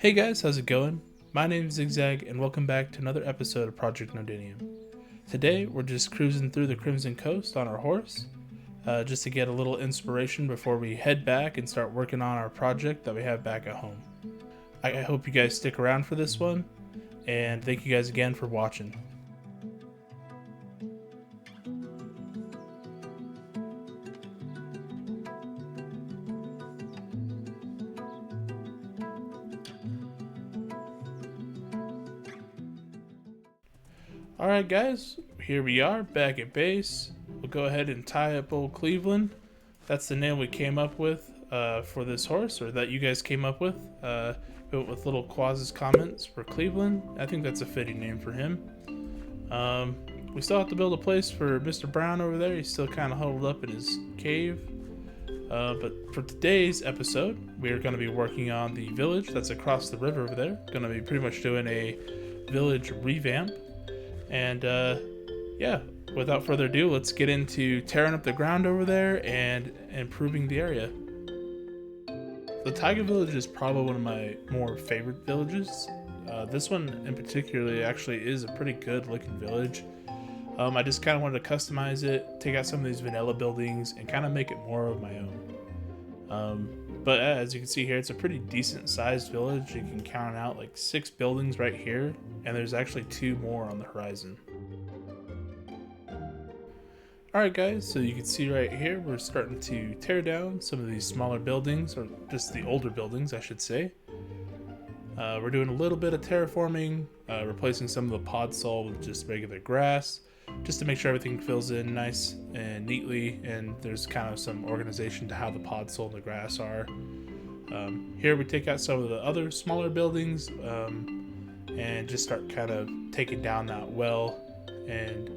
Hey guys, how's it going? My name is Zigzag and welcome back to another episode of Project Nodenium. Today we're just cruising through the Crimson Coast on our horse, just to get a little inspiration before we head back and start working on our project that we have back at home. I hope you guys stick around for this one, and thank you guys again for watching. Alright guys, here we are back at base. We'll go ahead and tie up old Cleveland. That's the name we came up with for this horse, or that you guys came up with. We went with Little Quaz's comments for Cleveland. I think that's a fitting name for him. We still have to build a place for Mr. Brown over there. He's still kind of huddled up in his cave. But for today's episode, we are going to be working on the village that's across the river over there. Going to be pretty much doing a village revamp. And yeah, without further ado, let's get into tearing up the ground over there and improving the area. The Taiga village is probably one of my more favorite villages. This one in particular actually is a pretty good looking village. I just kind of wanted to customize it, take out some of these vanilla buildings, and kind of make it more of my own. But as you can see here, it's a pretty decent sized village. You can count out like 6 buildings right here, and there's actually 2 more on the horizon. Alright guys, so you can see right here, we're starting to tear down some of these smaller buildings, or just the older buildings I should say. We're doing a little bit of terraforming, replacing some of the podzol with just regular grass, just to make sure everything fills in nice and neatly, and there's kind of some organization to how the podzol and the grass are. Here we take out some of the other smaller buildings and just start kind of taking down that well, and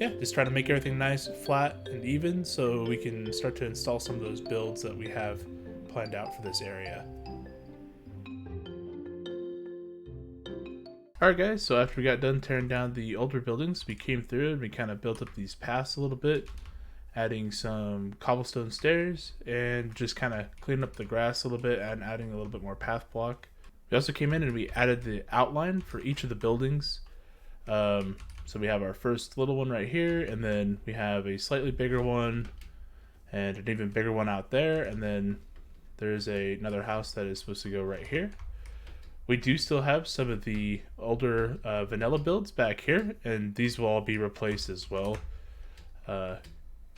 yeah, just try to make everything nice, flat, and even so we can start to install some of those builds that we have planned out for this area. Alright guys, so after we got done tearing down the older buildings, we came through and we kind of built up these paths a little bit, adding some cobblestone stairs and just kind of cleaning up the grass a little bit and adding a little bit more path block. We also came in and we added the outline for each of the buildings. So we have our first little one right here, and then we have a slightly bigger one and an even bigger one out there, and then there's another house that is supposed to go right here. We do still have some of the older vanilla builds back here, and these will all be replaced as well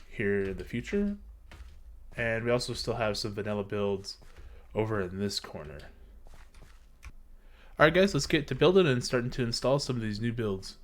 here in the future. And we also still have some vanilla builds over in this corner. Alright guys, let's get to building and starting to install some of these new builds.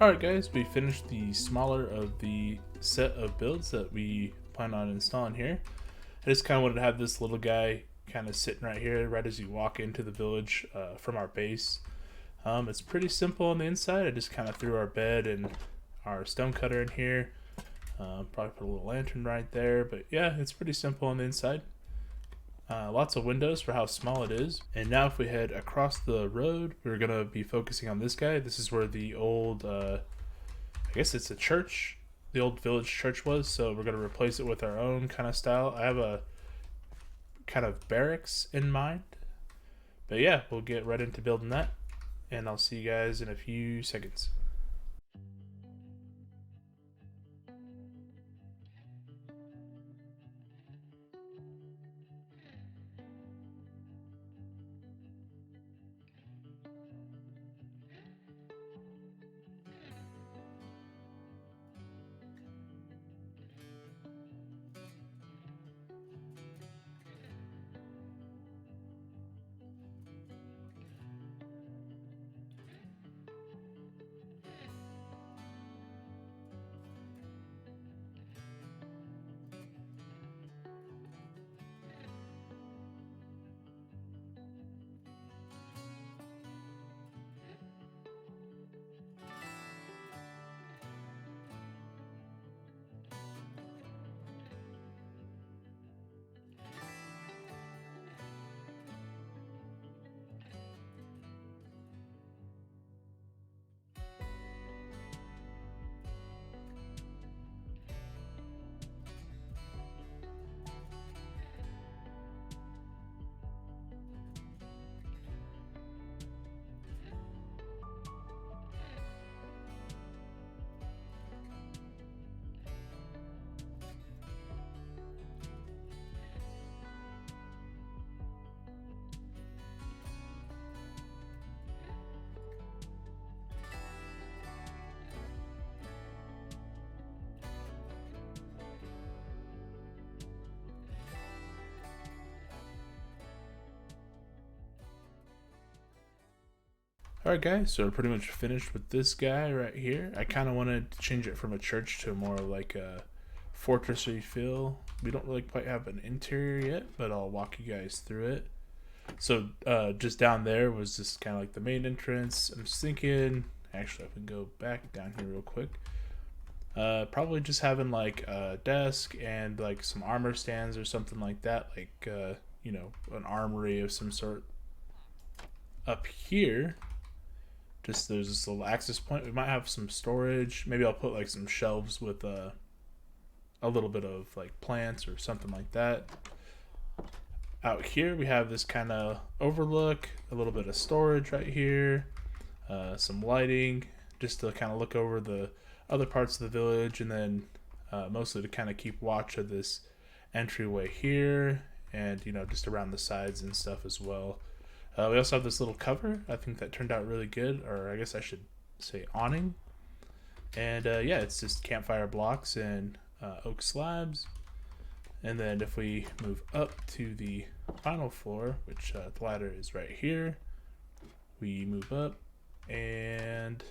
Alright guys, we finished the smaller of the set of builds that we plan on installing here. I just kind of wanted to have this little guy kind of sitting right here right as you walk into the village from our base. It's pretty simple on the inside. I just kind of threw our bed and our stone cutter in here. Probably put a little lantern right there, but yeah, it's pretty simple on the inside. Lots of windows for how small it is. And now if we head across the road, we're going to be focusing on this guy. This is where the old, I guess it's a church, the old village church was. So we're going to replace it with our own kind of style. I have a kind of barracks in mind. But yeah, we'll get right into building that. and I'll see you guys in a few seconds. Alright guys, so we're pretty much finished with this guy right here. I kind of wanted to change it from a church to more like a fortressy feel. We don't really quite have an interior yet, but I'll walk you guys through it. So just down there was just kind of like the main entrance. I'm just thinking, actually I can go back down here real quick. Probably just having like a desk and like some armor stands or something like that, like you know, an armory of some sort. Up here, just there's this little access point. We might have some storage. Maybe I'll put like some shelves with a little bit of like plants or something like that. Out here we have this kind of overlook, a little bit of storage right here, some lighting just to kind of look over the other parts of the village, and then mostly to kind of keep watch of this entryway here, and you know, just around the sides and stuff as well. We also have this little cover. I think that turned out really good, or I guess I should say awning. And yeah, it's just campfire blocks and oak slabs. And then if we move up to the final floor, which the ladder is right here, we move up, and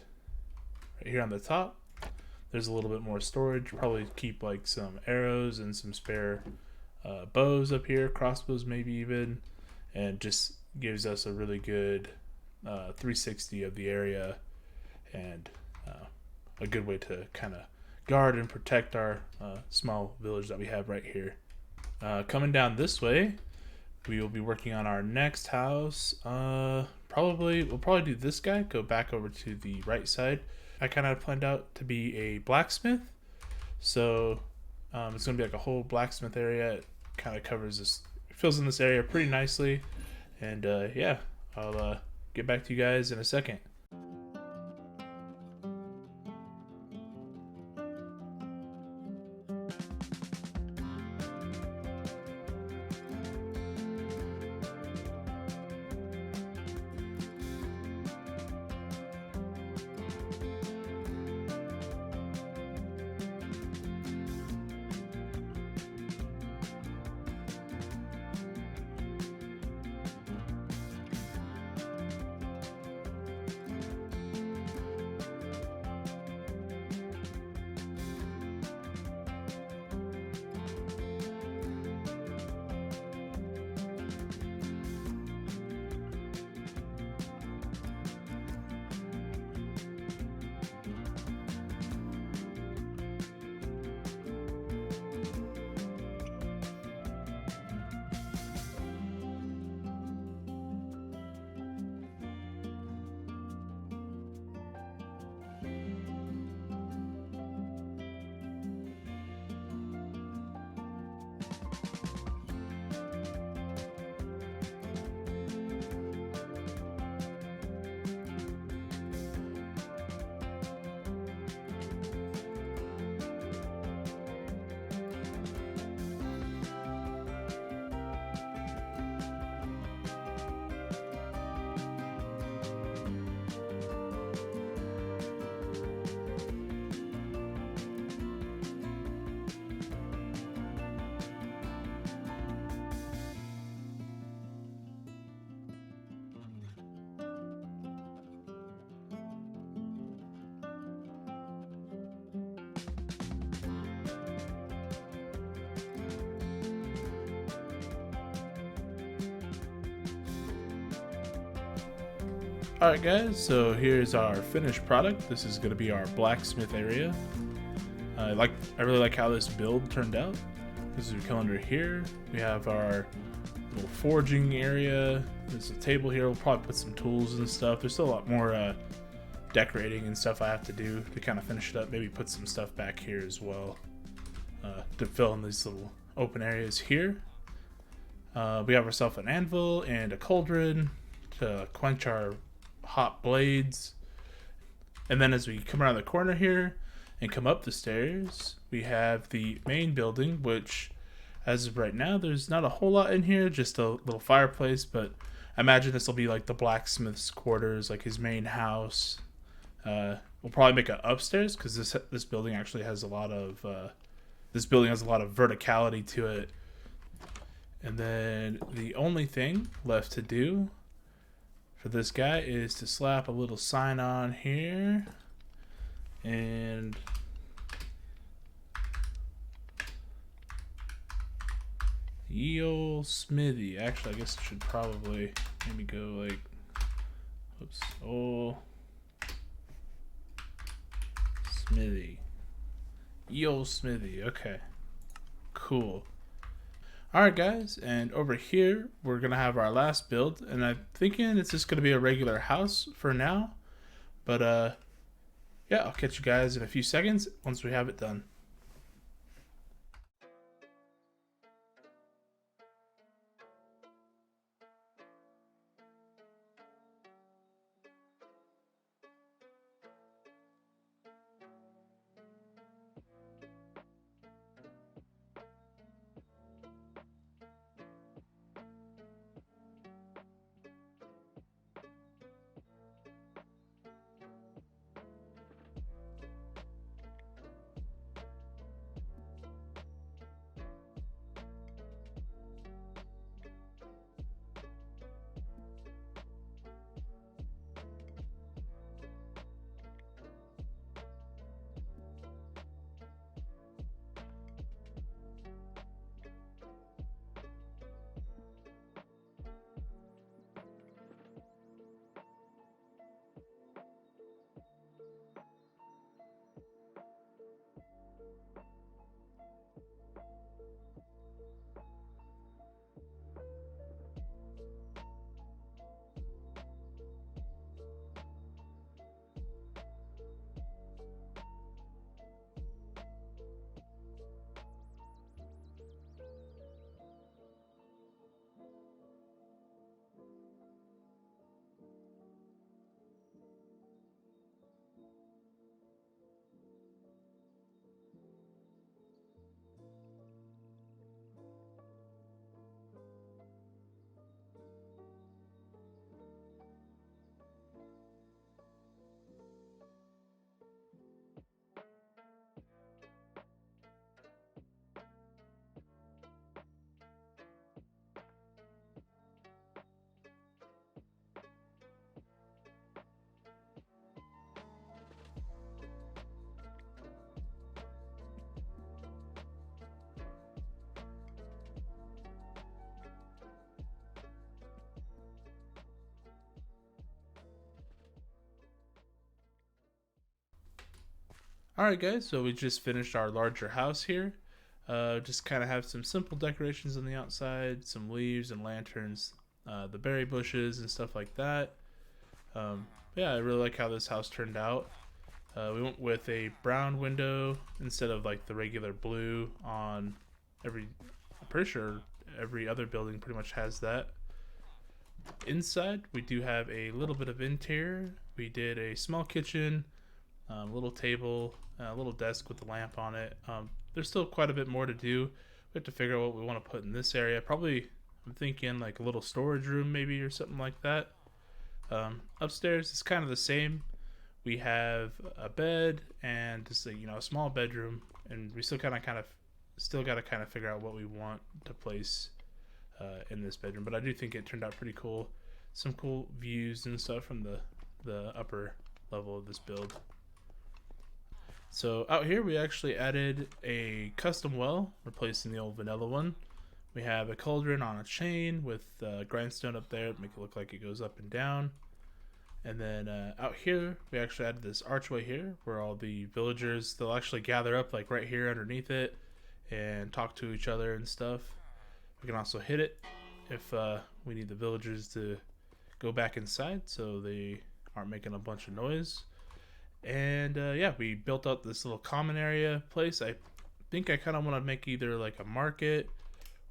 right here on the top, there's a little bit more storage. Probably keep like some arrows and some spare bows up here, crossbows maybe even, and just gives us a really good 360 of the area, and a good way to kind of guard and protect our small village that we have right here. Coming down this way, we will be working on our next house. We'll probably do this guy, go back over to the right side. I kind of planned out to be a blacksmith, so it's gonna be like a whole blacksmith area. It kind of covers this, fills in this area pretty nicely. And yeah, I'll get back to you guys in a second. Alright guys, so here's our finished product. This is going to be our blacksmith area. I really like how this build turned out. This is we come under here. We have our little forging area. There's a table here. We'll probably put some tools and stuff. There's still a lot more decorating and stuff I have to do to kind of finish it up. Maybe put some stuff back here as well to fill in these little open areas here. We have ourselves an anvil and a cauldron to quench our hot blades. And then as we come around the corner here and come up the stairs, we have the main building, which as of right now there's not a whole lot in here, just a little fireplace, but I imagine this will be like the blacksmith's quarters, like his main house. We'll probably make it upstairs because this building actually has a lot of verticality to it. And then the only thing left to do for this guy is to slap a little sign on here and ye ol' smithy. Actually, I guess I should probably maybe go like, oops, ol' smithy. Ye ol' smithy. Okay, cool. Alright guys, and over here we're going to have our last build, and I'm thinking it's just going to be a regular house for now, but yeah, I'll catch you guys in a few seconds once we have it done. Alright guys, so we just finished our larger house here. Just kind of have some simple decorations on the outside, some leaves and lanterns, the berry bushes and stuff like that. Yeah, I really like how this house turned out. We went with a brown window instead of like the regular blue on I'm pretty sure every other building pretty much has that. Inside, we do have a little bit of interior. We did a small kitchen, a little table, a little desk with a lamp on it. There's still quite a bit more to do. We have to figure out what we want to put in this area. Probably, I'm thinking like a little storage room maybe or something like that. Upstairs is kind of the same. We have a bed and just a small bedroom, and we still got to kind of figure out what we want to place in this bedroom. But I do think it turned out pretty cool. Some cool views and stuff from the upper level of this build. So out here we actually added a custom well, replacing the old vanilla one. We have a cauldron on a chain with grindstone up there to make it look like it goes up and down. And then out here, we actually added this archway here where all the villagers, they'll actually gather up like right here underneath it and talk to each other and stuff. We can also hit it if we need the villagers to go back inside so they aren't making a bunch of noise. And yeah, we built out this little common area place. I think I kind of want to make either like a market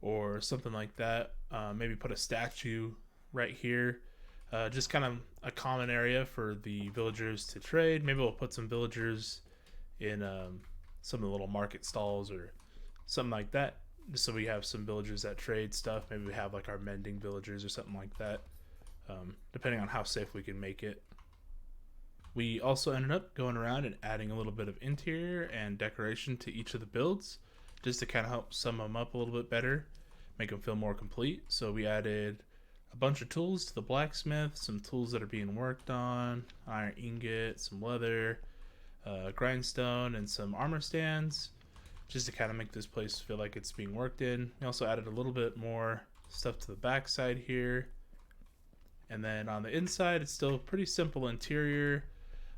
or something like that. Maybe put a statue right here. Just kind of a common area for the villagers to trade. Maybe we'll put some villagers in some of the little market stalls or something like that, just so we have some villagers that trade stuff. Maybe we have like our mending villagers or something like that, depending on how safe we can make it. We also ended up going around and adding a little bit of interior and decoration to each of the builds, just to kind of help sum them up a little bit better, make them feel more complete. So we added a bunch of tools to the blacksmith, some tools that are being worked on, iron ingot, some leather, grindstone, and some armor stands, just to kind of make this place feel like it's being worked in. We also added a little bit more stuff to the back side here. And then on the inside, it's still pretty simple interior.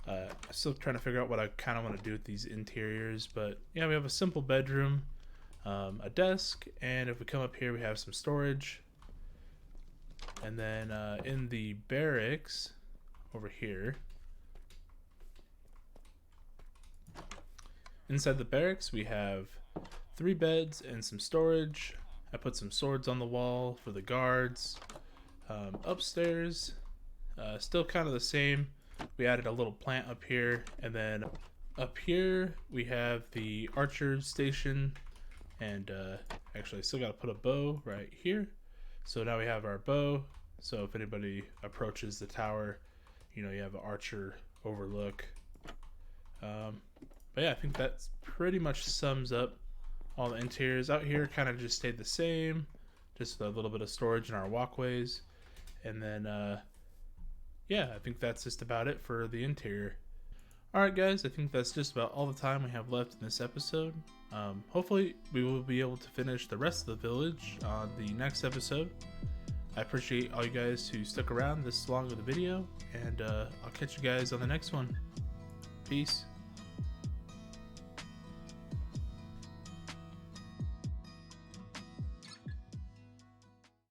I'm still trying to figure out what I kind of want to do with these interiors, but yeah, we have a simple bedroom, a desk, and if we come up here, we have some storage. And then in the barracks over here, inside the barracks, we have 3 beds and some storage. I put some swords on the wall for the guards. Upstairs, still kind of the same. We added a little plant up here, and then up here we have the archer station, and actually I still got to put a bow right here. So now we have our bow, so if anybody approaches the tower, you know, you have an archer overlook. But yeah, I think that pretty much sums up all the interiors. Out here kind of just stayed the same, just a little bit of storage in our walkways. And then, yeah, I think that's just about it for the interior. Alright guys, I think that's just about all the time we have left in this episode. Hopefully we will be able to finish the rest of the village on the next episode. I appreciate all you guys who stuck around this long of the video, and I'll catch you guys on the next one. Peace.